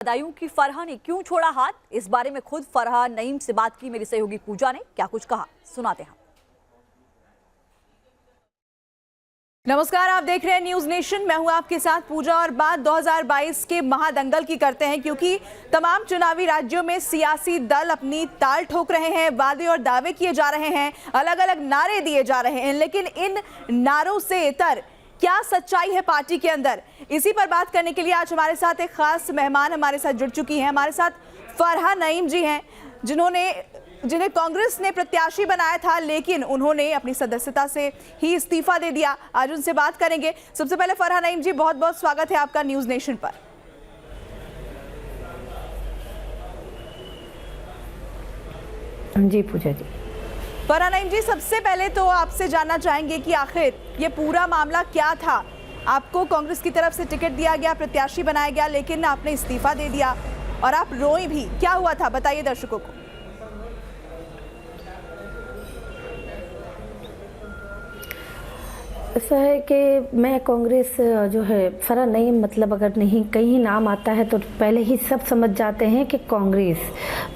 बदायूं की फरहा ने क्यों छोड़ा हाथ, इस बारे में खुद फरहा नईम से बात की मेरी सहयोगी पूजा ने। क्या कुछ कहा सुनाते हैं। नमस्कार, आप देख रहे हैं न्यूज नेशन। मैं हूं आपके साथ पूजा और बात 2022 के महादंगल की करते हैं, क्योंकि तमाम चुनावी राज्यों में सियासी दल अपनी ताल ठोक रहे हैं, वादे और दावे किए जा रहे हैं, अलग अलग नारे दिए जा रहे हैं। लेकिन इन नारों से इतर क्या सच्चाई है पार्टी के अंदर, इसी पर बात करने के लिए आज हमारे साथ एक खास मेहमान हमारे साथ जुड़ चुकी हैं। हमारे साथ फरहा नईम जी हैं, जिन्हें कांग्रेस ने प्रत्याशी बनाया था, लेकिन उन्होंने अपनी सदस्यता से ही इस्तीफा दे दिया। आज उनसे बात करेंगे। सबसे पहले फरहा नईम जी, बहुत बहुत स्वागत है आपका न्यूज नेशन पर। जी पूजा जी। फरहा नईम जी, सबसे पहले तो आपसे जानना चाहेंगे कि आखिर ये पूरा मामला क्या था। आपको कांग्रेस की तरफ से टिकट दिया गया, प्रत्याशी बनाया गया, लेकिन आपने इस्तीफा दे दिया और आप रोई भी। क्या हुआ था, बताइए दर्शकों को। ऐसा है कि मैं कांग्रेस जो है फरहा नईम, मतलब अगर नहीं कहीं नाम आता है तो पहले ही सब समझ जाते हैं कि कांग्रेस,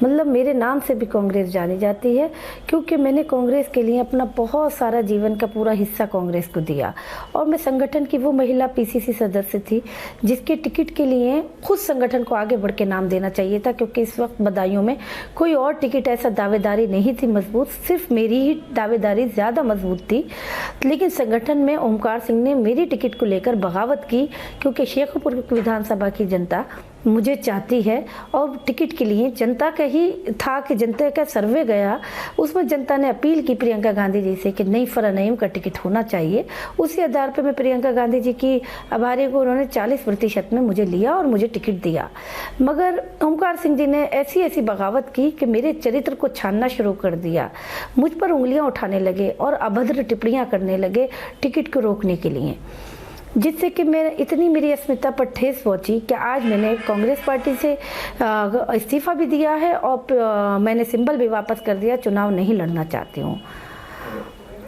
मतलब मेरे नाम से भी कांग्रेस जानी जाती है, क्योंकि मैंने कांग्रेस के लिए अपना बहुत सारा जीवन का पूरा हिस्सा कांग्रेस को दिया। और मैं संगठन की वो महिला पीसीसी सदस्य थी जिसके टिकट के लिए खुद संगठन को आगे बढ़ के नाम देना चाहिए था, क्योंकि इस वक्त बदायूं में कोई और टिकट ऐसा दावेदारी नहीं थी मजबूत, सिर्फ मेरी ही दावेदारी ज़्यादा मजबूत थी। लेकिन संगठन में ओमकार सिंह ने मेरी टिकट को लेकर बगावत की, क्योंकि शेखपुर विधानसभा की जनता मुझे चाहती है और टिकट के लिए जनता का ही था कि जनता का सर्वे गया, उसमें जनता ने अपील की प्रियंका गांधी जी से कि नहीं, फरहा नईम का टिकट होना चाहिए। उसी आधार पर मैं प्रियंका गांधी जी की आभारी को उन्होंने 40% में मुझे लिया और मुझे टिकट दिया। मगर ओमकार सिंह जी ने ऐसी बगावत की कि मेरे चरित्र को छानना शुरू कर दिया, मुझ पर उंगलियां उठाने लगे और अभद्र टिप्पणियां करने लगे टिकट को रोकने के लिए, जिससे कि इतनी मेरी अस्मिता पर ठेस पहुंची कि आज मैंने कांग्रेस पार्टी से इस्तीफा भी दिया है और मैंने सिंबल भी वापस कर दिया। चुनाव नहीं लड़ना चाहती हूँ,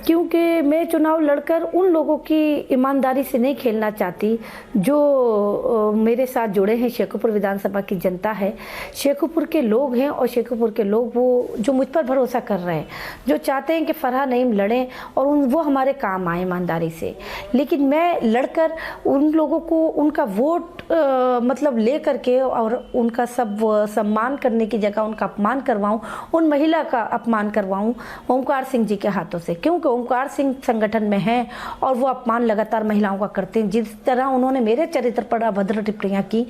क्योंकि मैं चुनाव लड़कर उन लोगों की ईमानदारी से नहीं खेलना चाहती जो मेरे साथ जुड़े हैं। शेखपुर विधानसभा की जनता है, शेखपुर के लोग हैं, और शेखपुर के लोग वो जो मुझ पर भरोसा कर रहे हैं, जो चाहते हैं कि फरहा नईम लड़ें और वो हमारे काम आए ईमानदारी से। लेकिन मैं लड़कर उन लोगों को उनका वोट मतलब ले करके और उनका सब सम्मान करने की जगह उनका अपमान करवाऊं, उन महिला का अपमान करवाऊं ओमकार सिंह जी के हाथों से, क्योंकि ओमकार सिंह संगठन में हैं और वो अपमान लगातार महिलाओं का करते हैं। जिस तरह उन्होंने मेरे चरित्र पर अभद्र टिप्पणियां की,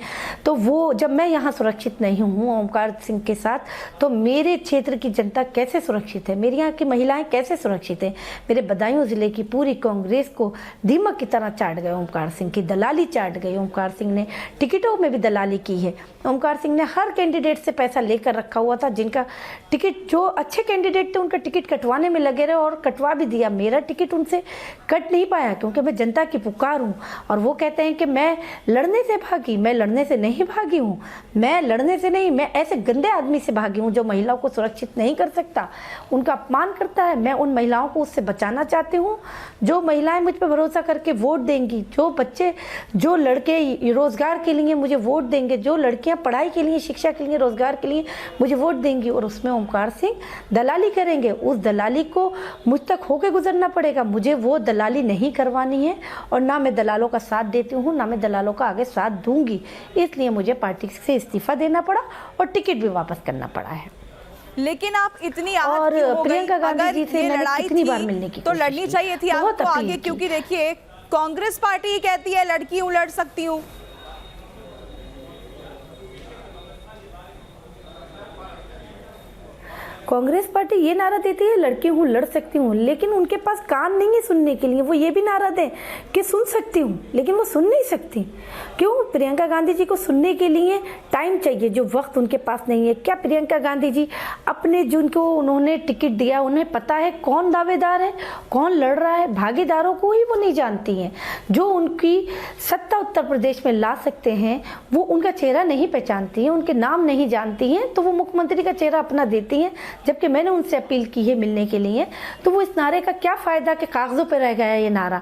तो वो जब मैं यहाँ सुरक्षित नहीं हूँ ओमकार सिंह के साथ, तो मेरे क्षेत्र की जनता कैसे सुरक्षित है, मेरे यहाँ की महिलाएं कैसे सुरक्षित हैं। मेरे बदायूं जिले की पूरी कांग्रेस को दीमक की तरह चाट गए ओमकार सिंह की दलाली चाट गई। ओमकार सिंह ने टिकटों में भी दलाली की है। ओमकार सिंह ने हर कैंडिडेट से पैसा लेकर रखा हुआ था, जिनका टिकट, जो अच्छे कैंडिडेट थे उनका टिकट कटवाने में लगे रहे और कटवा भी दिया। मेरा टिकट उनसे कट नहीं पाया, क्योंकि मैं जनता की पुकार हूँ। और वो कहते हैं कि मैं लड़ने से भागी, मैं लड़ने से नहीं भागी हूँ, मैं लड़ने से नहीं, मैं ऐसे गंदे आदमी से भागी हूँ जो महिलाओं को सुरक्षित नहीं कर सकता, उनका अपमान करता है। मैं उन महिलाओं को उससे बचाना चाहती हूँ जो महिलाएं मुझ पर भरोसा करके वोट देंगी, जो बच्चे, जो लड़के रोजगार के लिए मुझे वोट देंगे, जो लड़कियां पढ़ाई के लिए, शिक्षा के लिए, रोजगार के लिए मुझे वोट देंगी, और उसमें ओमकार सिंह दलाली करेंगे। उस दलाली को मुझ तक होके गुजरना पड़ेगा। मुझे वो दलाली नहीं करवानी है, और ना मैं दलालों का साथ देती हूँ, ना मैं दलालों का आगे साथ दूंगी। इसलिए मुझे पार्टी से इस्तीफा देना पड़ा और टिकट भी वापस करना पड़ा है। लेकिन आप इतनी और प्रियंका गांधी जी से मैंने कितनी बार मिलने की तो लड़नी चाहिए थी आपको आगे, क्योंकि देखिए कांग्रेस पार्टी कहती है लड़की हूँ, लड़ सकती हूँ। कांग्रेस पार्टी ये नारा देती है लड़की हूँ, लड़ सकती हूँ, लेकिन उनके पास कान नहीं है सुनने के लिए। वो ये भी नारा दें कि सुन सकती हूँ, लेकिन वो सुन नहीं सकती। क्यों? प्रियंका गांधी जी को सुनने के लिए टाइम चाहिए, जो वक्त उनके पास नहीं है। क्या प्रियंका गांधी जी अपने जिनको उन्होंने टिकट दिया, उन्हें पता है कौन दावेदार है, कौन लड़ रहा है? भागीदारों को ही वो नहीं जानती हैं। जो उनकी सत्ता उत्तर प्रदेश में ला सकते हैं, वो उनका चेहरा नहीं पहचानती हैं, उनके नाम नहीं जानती हैं, तो वो मुख्यमंत्री का चेहरा अपना देती हैं। जबकि मैंने उनसे अपील की है मिलने के लिए, तो वो इस नारे का क्या फायदा कि कागजों पर रह गया ये नारा।